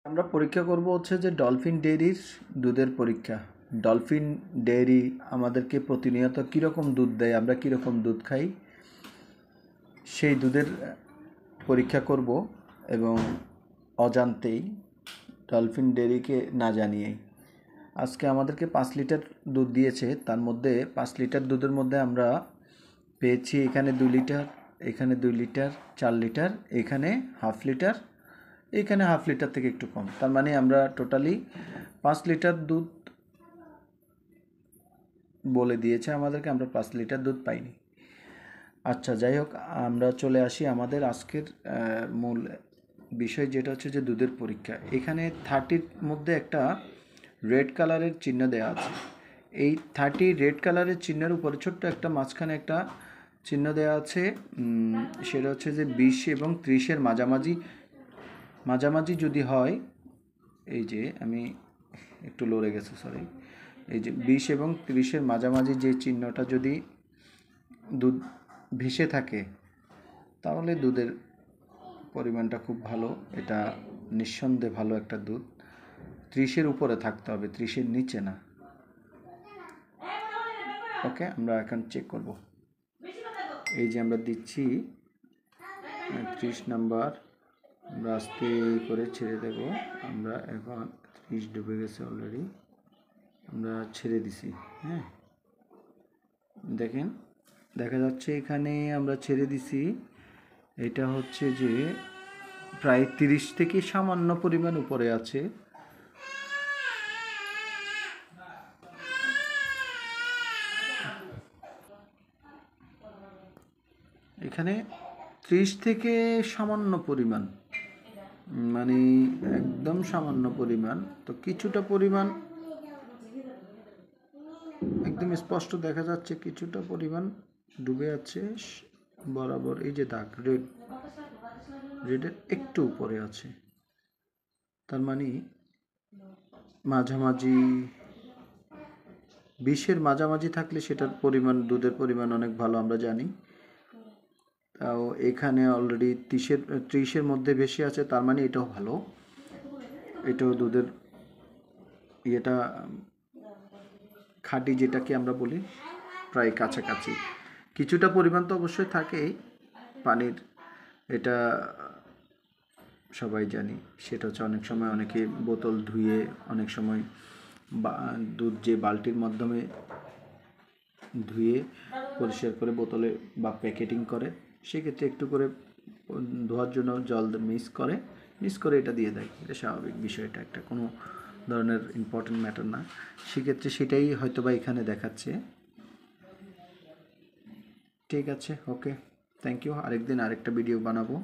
আমরা পরীক্ষা করব হচ্ছে যে ডলফিন ডেইরির দুধের পরীক্ষা। ডলফিন ডেইরি আমাদেরকে প্রতিনিয়ত কীরকম দুধ দেয়, আমরা কীরকম দুধ খাই, সেই দুধের পরীক্ষা করব এবং অজান্তেই ডলফিন ডেইরিকে না জানিয়েই। আজকে আমাদেরকে 5 লিটার দুধ দিয়েছে, তার মধ্যে 5 লিটার দুধের মধ্যে আমরা পেয়েছি এখানে 2 লিটার, এখানে 2 লিটার, 4 লিটার, এখানে হাফ লিটার, এইখানে হাফ লিটার থেকে একটু কম। তার মানে আমরা টোটালি 5 লিটার দুধ বলে দিয়েছে আমাদেরকে, আমরা 5 লিটার দুধ পাইনি। আচ্ছা, যাই হোক, আমরা চলে আসি আমাদের আজকের মূল বিষয়, যেটা হচ্ছে যে দুধের পরীক্ষা। এখানে 30-র মধ্যে একটা রেড কালারের চিহ্ন দেওয়া আছে। এই 30 রেড কালারের চিহ্নের উপরে ছোট্ট একটা মাঝখানে একটা চিহ্ন দেওয়া আছে, সেটা হচ্ছে যে 20 এবং 30-এর মাঝামাঝি যদি হয়, এই যে আমি একটু লড়ে গেছে, সরি, এই যে 20 এবং 30-এর মাঝামাঝি যে চিহ্নটা যদি দুধ ভেসে থাকে, তাহলে দুধের পরিমাণটা খুব ভালো, এটা নিঃসন্দেহে ভালো একটা দুধ। 30-এর উপরে থাকতে হবে, 30-এর নিচে না। ওকে, আমরা এখন চেক করব। এই যে আমরা দিচ্ছি 30 নাম্বার, আমরা আস্তে করে ছেড়ে দেব। আমরা এখন 30 ডুবে গেছে অলরেডি, আমরা ছেড়ে দিছি। হ্যাঁ, দেখেন, দেখা যাচ্ছে এখানে আমরা ছেড়ে দিছি। এটা হচ্ছে যে প্রায় 30 থেকে সামান্য পরিমাণ উপরে আছে। এখানে 30 থেকে সামান্য পরিমাণ, মানে একদম সামান্য পরিমাণ, তো কিছুটা পরিমাণ একদম স্পষ্ট দেখা যাচ্ছে, কিছুটা পরিমাণ ডুবে আছে বরাবর। এই যে দাগ, রেডের একটু উপরে আছে, তার মানে মাঝামাঝি 20-এর মাঝামাঝি থাকলে সেটার পরিমাণ, দুধের পরিমাণ অনেক ভালো, আমরা জানি। তাও এখানে অলরেডি 30-এর মধ্যে বেশি আছে, তার মানে এটাও ভালো, এটাও দুধের ইয়েটা খাঁটি, যেটাকে আমরা বলি, প্রায় কাছাকাছি। কিছুটা পরিমাণ তো অবশ্যই থাকেই পানির, এটা সবাই জানি। সেটা হচ্ছে অনেক সময় অনেকে বোতল ধুয়ে, অনেক সময় দুধ যে বালতির মাধ্যমে ধুয়ে পরিষ্কার করে বোতলে বা প্যাকেটিং করে, সেক্ষেত্রে একটু করে ধোয়ার জন্য জল মিক্স করে এটা দিয়ে দেয়। এটা স্বাভাবিক বিষয়, এটা একটা কোনো ধরনের ইম্পর্টেন্ট ম্যাটার না। সেক্ষেত্রে সেটাই হয়তো বা এখানে দেখাচ্ছে। ঠিক আছে, ওকে, থ্যাংক ইউ। আরেকদিন আরেকটা ভিডিও বানাবো।